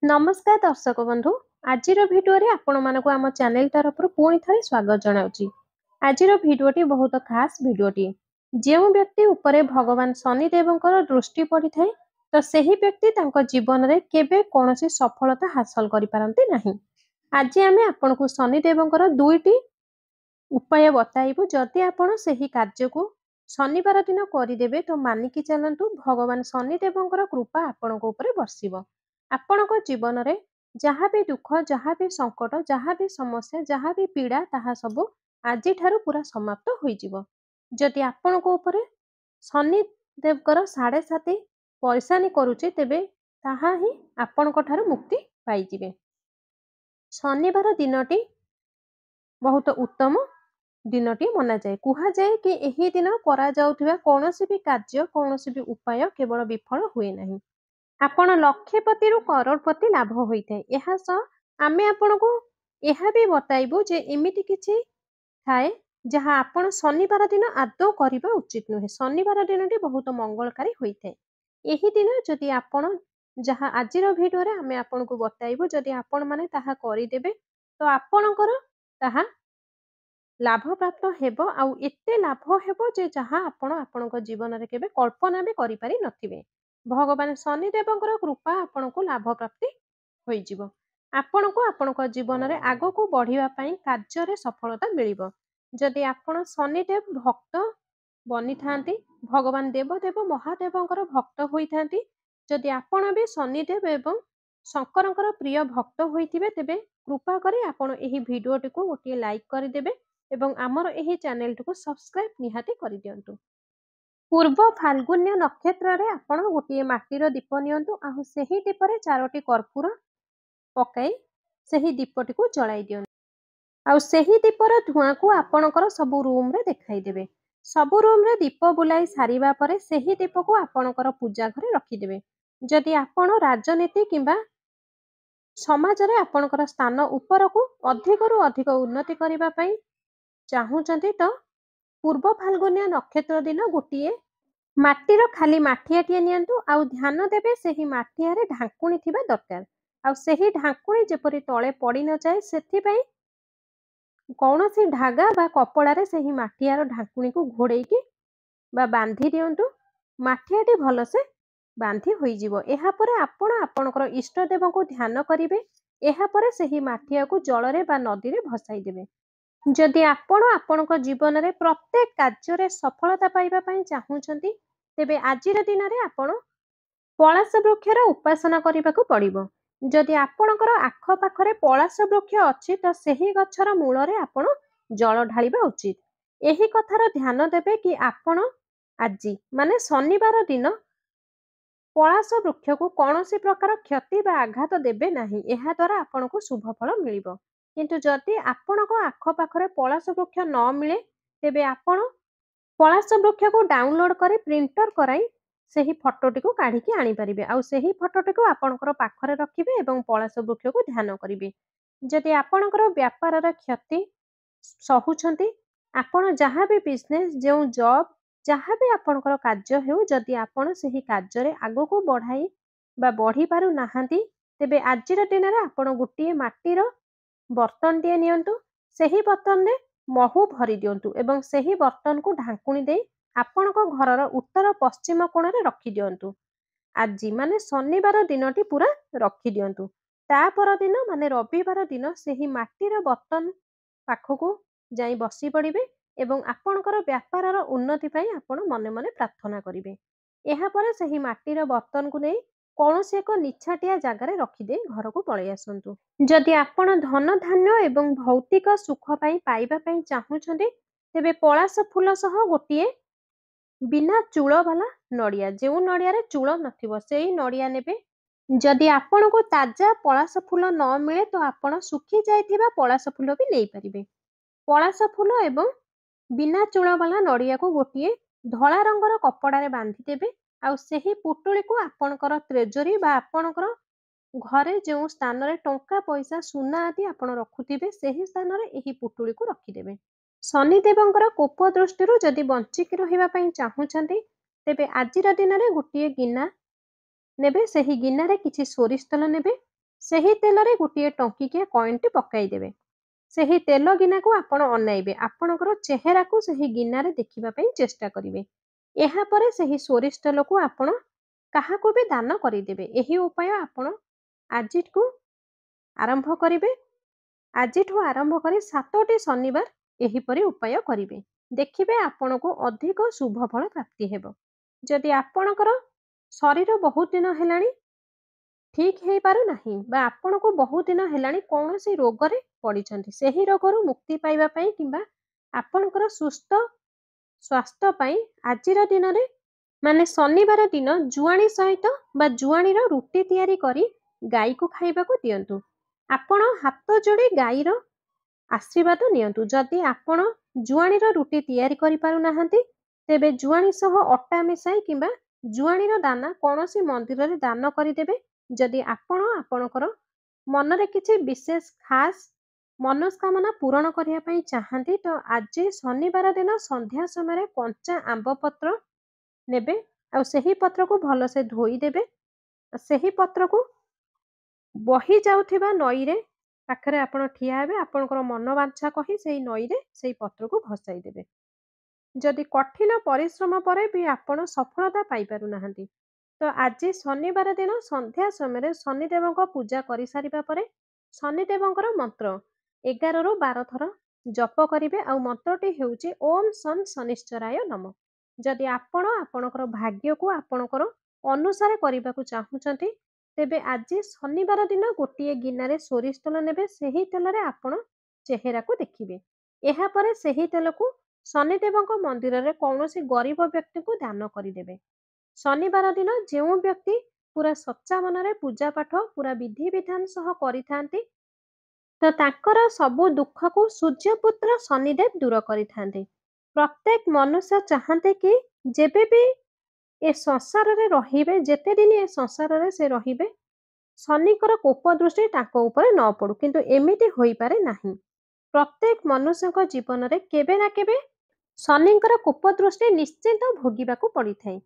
नमस्कार दर्शक बंधु आज भिडियो आपण मानक आम चैनल तरफ पुणी थे स्वागत जनाऊँगी। आज भिडियोटी बहुत खास भिडियोटी जो व्यक्ति उपरे भगवान शनिदेव दृष्टि पड़ी थाए तो सही व्यक्ति तांको जीवन में केबे कौन सफलता हासिल करि पारंती नहीं। आज आम आपन को शनिदेव दुईटी उपाय बताइबु। जदि आपण सही कार्य को शनिवार दिन करदेवे तो मानिकी चलतु भगवान शनिदेव कृपा आपण ऊपर बरसिब। आपणक जीवन में जहाँ भी दुख जहाँ भी संकट जहाँ भी समस्या जहाँ भी पीड़ा ताहा सब आज पूरा समाप्त हो। जदि आपण को ऊपर शनिदेव 7.5 परिशानी करुचे तेबे ताहा ही आपणक ठारू मुक्ति पाइजिबे। शनिवार दिनटी बहुत उत्तम दिनटी मना जाए। कहा जाए कि यही दिन करा जाउथिबा कौनसी भी कार्य कौनसी भी उपाय केवल विफल हुए नहीं। आपण लक्षपति रु करोड़पति लाभ होता है। यह सह आमे आपण को यह भी बताइबु जे एमिति किछि थाए जहाँ आपण शनिवार दिन आदौ करबा उचित नुहे। शनिवार दिनटी बहुत मंगलकारी होता है। यही दिन जदि आपण जहाँ आज भिडियो रे आमे आपण को बताइबु जदि आपण माने ताहा करिदेबे तो आपणकर ताहा लाभ प्राप्त हेबो। आउ एते लाभ हेबो जे जहाँ आपण आपणक जीवन रे केबे कल्पना भी करि पारि नथिबे। भगवान शनिदेव कृपा आपण को लाभ प्राप्ति होइजिबो। आपण को आपणक जीवन में आग को बढ़िया कार्य सफलता मिलिबो। जदि आपण शनिदेव भक्त बनी थांती भगवान देवदेव महादेव भक्त होई थांती जदि आपण भी शनिदेव एवं शंकर प्रिय भक्त होइथिबे तेबे कृपा करी आपण एही भिडियोटी को गोटे लाइक कर देबे एवं आमर एही चैनल को सब्सक्राइब निहाती कर दियंतु। पूर्व फाल्गुन्य नक्षत्र रे आपण गोटे माटीर दीप नियंतु आउ सेही दीपरे 4टी कर्पूर पकाई सेही दीपटी को जलाई दियंतु। आउ सेही दीपर धुआं को आपणकर सबु रूम रे देखाई देबे। सबु रूम रे दीप बुलाई सारिबा परे सेही दीप को आपणकर पूजा घरे रखी देबे। जदि आपण राजनीति किंबा समाज रे आपणकर स्थान ऊपर को अधिकरु अधिक उन्नति करिबा पई चाहूचंती तो पूर्व फाल्गुन्य नक्षत्र दिन गोटे माटीर खाली माठियाटिए नियंतु आउ ध्यान देबे सेही माठियारे ढांकुणी थिबा दरकार। आउ सेही ढांकुणी जेपरि तळे पड़ी न जाए सेथि पई कौनसी धागा बा कपड़ारे सेही माठियार ढांकुणी को घोड़ेकी बा बांधी दियंतु। माठियाटी भलसे बांधी होई जिवो। एहा परे आपण आपणकर इष्ट देव को ध्यान करिवे। एहा परे सेही माठिया को जलरे बा नदी रे भसाई देबे। जदि आपण आपणक जीवन में प्रत्येक कार्य सफलता पाइबा पई चाहूचंती तेबे आजिर दिन रे आपण पलाश वृक्षर उपासना करबाकू पड़िबो। जदि आपणकर आख पाखरे पलाश वृक्ष अछि तो सेही गछर मूल रे आपण जल ढालिबा उचित। एही कथार ध्यान देबे कि आपण आजि माने शनिवार दिन पलाश वृक्ष को कौनसी प्रकार क्षति बा आघात देबे नाही। एहा द्वारा आपण को शुभ फल मिलिबो। किंतु जदि आपणक आख पाखरे पलाश वृक्ष न मिले तेबे आपण पलाश वृक्ष को डाउनलोड करी प्रिंटर कराई सेही फोटोटी को काढ़ी आनी पारिबे। आउ सेही फोटोटी को आपणकर पाखरे रखिबे एवं पलाश वृक्ष को ध्यान करिवे। जदि आपणकर व्यापार रे क्षति सहुछंती आपण जहाँ भी बिजनेस जो जॉब जहाँ भी आपणकर कार्य हेउ जदि आपण सेही कार्य रे आगो को बढ़ाई बा बढ़ी पारु नाहांती तेबे आजिर दिन रे आपण गोटे माटीर बर्तन टे नियंतु। सेही बर्तन रे महू भरी दियंतु एवं सेही बर्तन को ढांकुणी दे आपणक घरर उत्तर पश्चिम कोण रे रखी दियंतु। आजि माने शनिवार दिनटी पूरा रखी दियंतु। ता पर दिन माने रविवार दिन सेही माटीर बर्तन पाखकू जाई बसी पड़िबे एवं आपणकर व्यापारर उन्नति पई आपण मने मने प्रार्थना करिवे। एहा परे सेही माटीर बर्तन को नै कौनसी एक निछाटिया जगार रखिदे घर को पलि आसतु। जदि आपण धन धान्य एवं भौतिक सुख पाइबा चाहूछंती तेबे पलाश फूल सह गोटे बिना चूल वाला नड़िया जो नड़िया रे चूल नथिबो सेही नड़िया नेबे। जदि आपण को ताजा पलाश फूल न मिले तो आपण सुखी जाइथिबा पलाश फूल भी नै परिबे। पलाश फूल एवं बिना चूल वाला नड़िया को गोटे धला रंगर कपड़ा रे बांधी देबे। आउ सेही पुटुली को आपणकर ट्रेजरी बा आपणकर घरे जो स्थान रे टंका पैसा सुना आदि आपण रखुथिबे सेही स्थान रे एही पुटुली को रखिदेबे। शनिदेवंकर कोप दृष्टि जदि बंचिकी रहिबा पई चाहूछंती तेबे आजिर दिन रे गोटे गिना नेबे। सेही गिना रे किछि सोरिष तेल नेबे। ସେହି ତେଲରେ ଗୋଟିଏ ଟଙ୍କିକିଆ କଏନ୍ଟି ପକାଇଦେବେ। ସେହି ତେଲ ଗିନାକୁ ଆପଣ ଅନାଇବେ। ଆପଣଙ୍କର ଚେହେରାକୁ ସେହି ଗିନାରେ ଦେଖିବା ପାଇଁ ଚେଷ୍ଟା କରିବେ। ଏହାପରେ ସେହି ସୋରିଷ ତେଲକୁ ଆପଣ କାହାକୁ ବି ଦାନ କରିଦେବେ। ଏହି ଉପାୟ ଆପଣ ଆଜିଠୁ ଆରମ୍ଭ କରିବେ। ଆଜିଠୁ ଆରମ୍ଭ କରି 7ଟି ଶନିବାର ଏହିପରି ଉପାୟ କରିବେ। ଦେଖିବେ ଆପଣଙ୍କୁ ଅଧିକ ଶୁଭ ଫଳ ପ୍ରାପ୍ତି ହେବ। ଯଦି ଆପଣଙ୍କର ଶରୀର ବହୁତ ଦିନ ହେଲାଣି ଠିକ୍ ହେଇପାରୁନାହିଁ ବା ଆପଣଙ୍କୁ ବହୁତ ଦିନ ହେଲାଣି କୌଣସି ରୋଗରେ ପଡ଼ିଛନ୍ତି, ସେହି ରୋଗରୁ ମୁକ୍ତି ପାଇବା ପାଇଁ କିମ୍ବା ଆପଣଙ୍କର ସୁସ୍ଥ ସ୍ୱାସ୍ଥ୍ୟ ପାଇଁ ଆଜିର ଦିନରେ ମାନେ ଶନିବାର ଦିନ ଜୁଆଣି ସହିତ ବା ଜୁଆଣିର ରୁଟି ତିଆରି କରି ଗାଈକୁ ଖାଇବାକୁ ଦିଅନ୍ତୁ। ଆପଣ ହାତ ଯୋଡ଼ି ଗାଈର ଆଶୀର୍ବାଦ ନିଅନ୍ତୁ। ଯଦି ଆପଣ ଜୁଆଣିର ରୁଟି ତିଆରି କରିପାରୁନାହାନ୍ତି, ତେବେ ଜୁଆଣି ସହ ଅଟା ମିଶାଇ କିମ୍ବା ଜୁଆଣିର ଦାନା କୌଣସି ମନ୍ଦିରରେ ଦାନ କରିଦେବେ। ଯଦି ଆପଣ ଆପଣଙ୍କର ମନରେ କିଛି ବିଶେଷ ଖାସ୍ ମନସ୍କାମନା ପୂରଣ କରିବା ପାଇଁ ଚାହାନ୍ତି, ତ ଆଜି ଶନିବାର ଦିନ ସନ୍ଧ୍ୟା ସମୟରେ କଞ୍ଚା ଆମ୍ବ ପତ୍ର ନେବେ ଆଉ ସେହି ପତ୍ରକୁ ଭଲସେ ଧୋଇଦେବେ। ସେହି ପତ୍ରକୁ ବହି ଯାଉଥିବା ନଈରେ ପାଖରେ ଆପଣ ଠିଆ ହେବେ। ଆପଣଙ୍କର ମନବାଞ୍ଛା କହି ସେହି ନଈରେ ସେହି ପତ୍ରକୁ ଭସାଇ ଦେବେ। ଯଦି କଠିନ ପରିଶ୍ରମ ପରେ ବି ଆପଣ ସଫଳତା ପାଇପାରୁନାହାନ୍ତି, ତ ଆଜି ଶନିବାର ଦିନ ସନ୍ଧ୍ୟା ସମୟରେ ଶନିଦେବଙ୍କ ପୂଜା କରିସାରିବା ପରେ ଶନିଦେବଙ୍କର ମନ୍ତ୍ର 11ରୁ 12 ଥର ଜପ କରିବେ ଆଉ ମନ୍ତ୍ରଟି ହେଉଛି ଓମ୍ ସନ୍ ଶନିଶ୍ଚରାୟ ନମଃ। ଯଦି ଆପଣ ଆପଣଙ୍କର ଭାଗ୍ୟକୁ ଆପଣଙ୍କର ଅନୁସାରେ କରିବାକୁ ଚାହୁଁଛନ୍ତି, ତେବେ ଆଜି ଶନିବାର ଦିନ ଗୋଟିଏ ଗିନାରେ ସୋରିଷ ତେଲ ନେବେ। ସେହି ତେଲରେ ଆପଣ ଚେହେରାକୁ ଦେଖିବେ। ଏହାପରେ ସେହି ତେଲକୁ ଶନିଦେବଙ୍କ ମନ୍ଦିରରେ କୌଣସି ଗରିବ ବ୍ୟକ୍ତିକୁ ଦାନ କରିଦେବେ। ଶନିବାର ଦିନ ଯେଉଁ ବ୍ୟକ୍ତି ପୁରା ସଚ୍ଚା ମନରେ ପୂଜା ପାଠ ପୁରା ବିଧିବିଧାନ ସହ କରିଥାନ୍ତି, ତ ତାଙ୍କର ସବୁ ଦୁଃଖକୁ ସୂର୍ଯ୍ୟପୁତ୍ର ଶନିଦେବ ଦୂର କରିଥାନ୍ତି। ପ୍ରତ୍ୟେକ ମନୁଷ୍ୟ ଚାହାନ୍ତି କି ଯେବେ ବି ଏ ସଂସାରରେ ରହିବେ, ଯେତେ ଦିନ ଏ ସଂସାରରେ ସେ ରହିବେ, ଶନିଙ୍କର କୋପ ଦୃଷ୍ଟି ତାଙ୍କ ଉପରେ ନ ପଡୁ। କିନ୍ତୁ ଏମିତି ହୋଇପାରେ ନାହିଁ। ପ୍ରତ୍ୟେକ ମନୁଷ୍ୟଙ୍କ ଜୀବନରେ କେବେ ନା କେବେ ଶନିଙ୍କର କୋପ ଦୃଷ୍ଟି ନିଶ୍ଚିନ୍ତ ଭୋଗିବାକୁ ପଡ଼ିଥାଏ।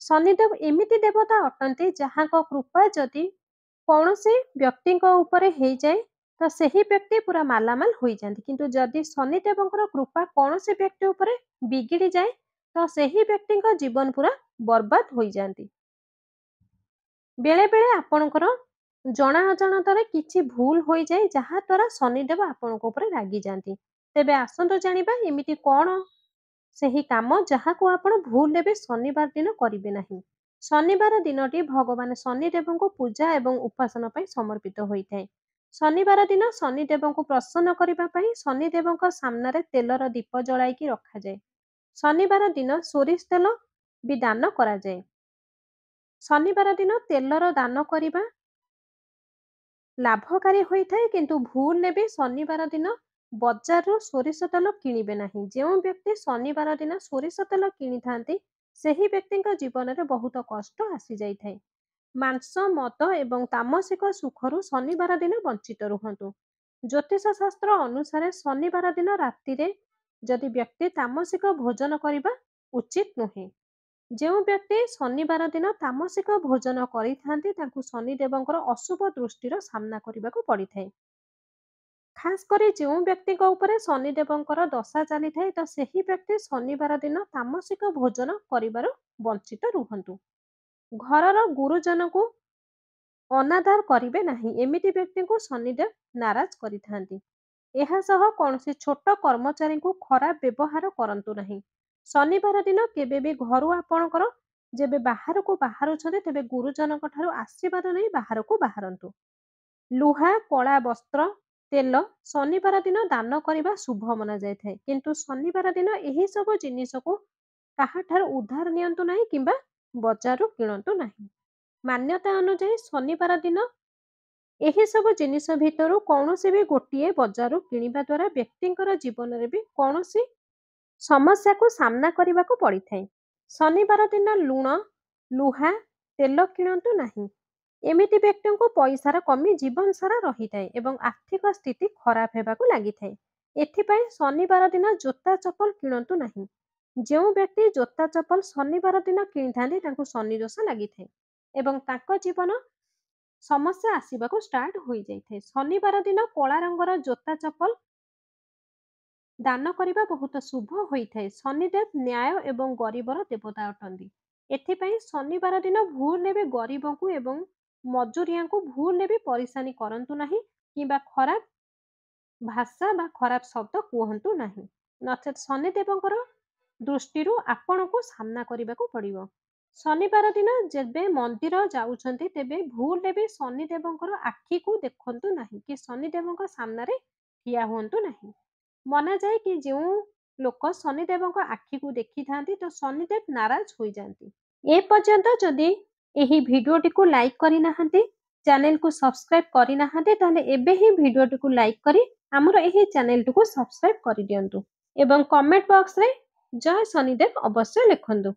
ଶନିଦେବ ଏମିତି ଦେବତା ଅଟନ୍ତି ଯାହାଙ୍କ କୃପା ଯଦି କୌଣସି ବ୍ୟକ୍ତିଙ୍କ ଉପରେ ହେଇଯାଏ, ତ ସେହି ବ୍ୟକ୍ତି ପୁରା ମାଲାମାଲ ହୋଇଯାନ୍ତି। କିନ୍ତୁ ଯଦି ଶନିଦେବଙ୍କର କୃପା କୌଣସି ବ୍ୟକ୍ତି ଉପରେ ବିଗିଡ଼ି ଯାଏ, ତ ସେହି ବ୍ୟକ୍ତିଙ୍କ ଜୀବନ ପୁରା ବର୍ବାଦ ହୋଇଯାନ୍ତି। ବେଳେବେଳେ ଆପଣଙ୍କର ଜଣା ଅଜାଣତରେ କିଛି ଭୁଲ ହୋଇଯାଏ, ଯାହାଦ୍ୱାରା ଶନିଦେବ ଆପଣଙ୍କ ଉପରେ ରାଗିଯାନ୍ତି। ତେବେ ଆସନ୍ତୁ ଜାଣିବା ଏମିତି କ'ଣ ସେହି କାମ ଯାହାକୁ ଆପଣ ଭୁଲରେ ବି ଶନିବାର ଦିନ କରିବେ ନାହିଁ। ଶନିବାର ଦିନଟି ଭଗବାନ ଶନିଦେବଙ୍କୁ ପୂଜା ଏବଂ ଉପାସନା ପାଇଁ ସମର୍ପିତ ହୋଇଥାଏ। ଶନିବାର ଦିନ ଶନିଦେବଙ୍କୁ ପ୍ରସନ୍ନ କରିବା ପାଇଁ ଶନିଦେବଙ୍କ ସାମ୍ନାରେ ତେଲର ଦୀପ ଜଳାଇକି ରଖାଯାଏ। ଶନିବାର ଦିନ ସୋରିଷ ତେଲ ବି ଦାନ କରାଯାଏ। ଶନିବାର ଦିନ ତେଲର ଦାନ କରିବା ଲାଭକାରୀ ହୋଇଥାଏ, କିନ୍ତୁ ଭୁଲରେ ବି ଶନିବାର ଦିନ ବଜାରରୁ ସୋରିଷ ତେଲ କିଣିବେ ନାହିଁ। ଯେଉଁ ବ୍ୟକ୍ତି ଶନିବାର ଦିନ ସୋରିଷ ତେଲ କିଣିଥାନ୍ତି, ସେହି ବ୍ୟକ୍ତିଙ୍କ ଜୀବନରେ ବହୁତ କଷ୍ଟ ଆସିଯାଇଥାଏ। ମାଂସ, ମଦ ଏବଂ ତାମସିକ ସୁଖରୁ ଶନିବାର ଦିନ ବଞ୍ଚିତ ରୁହନ୍ତୁ। ଜ୍ୟୋତିଷ ଶାସ୍ତ୍ର ଅନୁସାରେ ଶନିବାର ଦିନ ରାତିରେ ଯଦି ବ୍ୟକ୍ତି ତାମସିକ ଭୋଜନ କରିବା ଉଚିତ ନୁହେଁ। ଯେଉଁ ବ୍ୟକ୍ତି ଶନିବାର ଦିନ ତାମସିକ ଭୋଜନ କରିଥାନ୍ତି, ତାଙ୍କୁ ଶନିଦେବଙ୍କର ଅଶୁଭ ଦୃଷ୍ଟିର ସାମ୍ନା କରିବାକୁ ପଡ଼ିଥାଏ। ଖାସ୍ କରି ଯେଉଁ ବ୍ୟକ୍ତିଙ୍କ ଉପରେ ଶନିଦେବଙ୍କର ଦଶା ଚାଲିଥାଏ, ତ ସେହି ବ୍ୟକ୍ତି ଶନିବାର ଦିନ ତାମସିକ ଭୋଜନ କରିବାରୁ ବଞ୍ଚିତ ରୁହନ୍ତୁ। ଘରର ଗୁରୁଜନଙ୍କୁ ଅନାଦର କରିବେ ନାହିଁ। ଏମିତି ବ୍ୟକ୍ତିଙ୍କୁ ଶନିଦେବ ନାରାଜ କରିଥାନ୍ତି। ଏହା ସହ କୌଣସି ଛୋଟ କର୍ମଚାରୀଙ୍କୁ ଖରାପ ବ୍ୟବହାର କରନ୍ତୁ ନାହିଁ। ଶନିବାର ଦିନ କେବେ ବି ଘରୁ ଆପଣଙ୍କର ଯେବେ ବାହାରକୁ ବାହାରୁଛନ୍ତି, ତେବେ ଗୁରୁଜନଙ୍କ ଠାରୁ ଆଶୀର୍ବାଦ ନେଇ ବାହାରକୁ ବାହାରନ୍ତୁ। ଲୁହା, କଳା ବସ୍ତ୍ର, ତେଲ ଶନିବାର ଦିନ ଦାନ କରିବା ଶୁଭ ମନାଯାଇଥାଏ। କିନ୍ତୁ ଶନିବାର ଦିନ ଏହି ସବୁ ଜିନିଷକୁ କାହାଠାରୁ ଉଧାର ନିଅନ୍ତୁ ନାହିଁ କିମ୍ବା ବଜାରରୁ କିଣନ୍ତୁ ନାହିଁ। ମାନ୍ୟତା ଅନୁଯାୟୀ ଶନିବାର ଦିନ ଏହି ସବୁ ଜିନିଷ ଭିତରୁ କୌଣସି ବି ଗୋଟିଏ ବଜାରରୁ କିଣିବା ଦ୍ୱାରା ବ୍ୟକ୍ତିଙ୍କର ଜୀବନରେ ବି କୌଣସି ସମସ୍ୟାକୁ ସାମ୍ନା କରିବାକୁ ପଡ଼ିଥାଏ। ଶନିବାର ଦିନ ଲୁଣ, ଲୁହା, ତେଲ କିଣନ୍ତୁ ନାହିଁ। ଏମିତି ବ୍ୟକ୍ତିଙ୍କୁ ପଇସାର କମି ଜୀବନ ସାରା ରହିଥାଏ ଏବଂ ଆର୍ଥିକ ସ୍ଥିତି ଖରାପ ହେବାକୁ ଲାଗିଥାଏ। ଏଥିପାଇଁ ଶନିବାର ଦିନ ଜୋତା ଚପଲ କିଣନ୍ତୁ ନାହିଁ। ଯେଉଁ ବ୍ୟକ୍ତି ଜୋତା ଚପଲ ଶନିବାର ଦିନ କିଣିଥାନ୍ତି, ତାଙ୍କୁ ଶନି ଦୋଷ ଲାଗିଥାଏ ଏବଂ ତାଙ୍କ ଜୀବନ ସମସ୍ୟା ଆସିବାକୁ ଷ୍ଟାର୍ଟ ହୋଇଯାଇଥାଏ। ଶନିବାର ଦିନ କଳା ରଙ୍ଗର ଜୋତା ଚପଲ ଦାନ କରିବା ବହୁତ ଶୁଭ ହୋଇଥାଏ। ଶନିଦେବ ନ୍ୟାୟ ଏବଂ ଗରିବର ଦେବତା ଅଟନ୍ତି। ଏଥିପାଇଁ ଶନିବାର ଦିନ ଭୁଲରେ ବି ଗରିବଙ୍କୁ ଏବଂ ମଜୁରିଆଙ୍କୁ ଭୁଲରେ ବି ପରିଶାନୀ କରନ୍ତୁ ନାହିଁ କିମ୍ବା ଖରାପ ଭାଷା ବା ଖରାପ ଶବ୍ଦ କୁହନ୍ତୁ ନାହିଁ, ନଚେତ୍ ଶନିଦେବଙ୍କର ଦୃଷ୍ଟିରୁ ଆପଣଙ୍କୁ ସାମ୍ନା କରିବାକୁ ପଡ଼ିବ। ଶନିବାର ଦିନ ଯେବେ ମନ୍ଦିର ଯାଉଛନ୍ତି ତେବେ ଭୁଲରେ ବି ଶନିଦେବଙ୍କର ଆଖିକୁ ଦେଖନ୍ତୁ ନାହିଁ କି ଶନିଦେବଙ୍କ ସାମ୍ନାରେ ଠିଆ ହୁଅନ୍ତୁ ନାହିଁ। ମନାଯାଏ କି ଯେଉଁ ଲୋକ ଶନିଦେବଙ୍କ ଆଖିକୁ ଦେଖିଥାନ୍ତି ତ ଶନିଦେବ ନାରାଜ ହୋଇଯାଆନ୍ତି। ଏ ପର୍ଯ୍ୟନ୍ତ ଯଦି ଏହି ଭିଡିଓଟିକୁ ଲାଇକ୍ କରିନାହାନ୍ତି, ଚ୍ୟାନେଲକୁ ସବସ୍କ୍ରାଇବ କରିନାହାନ୍ତି, ତାହେଲେ ଏବେ ହିଁ ଭିଡିଓଟିକୁ ଲାଇକ୍ କରି ଆମର ଏହି ଚ୍ୟାନେଲଟିକୁ ସବସ୍କ୍ରାଇବ କରିଦିଅନ୍ତୁ ଏବଂ କମେଣ୍ଟ ବକ୍ସରେ ଜୟ ଶନିଦେବ ଅବଶ୍ୟ ଲେଖନ୍ତୁ।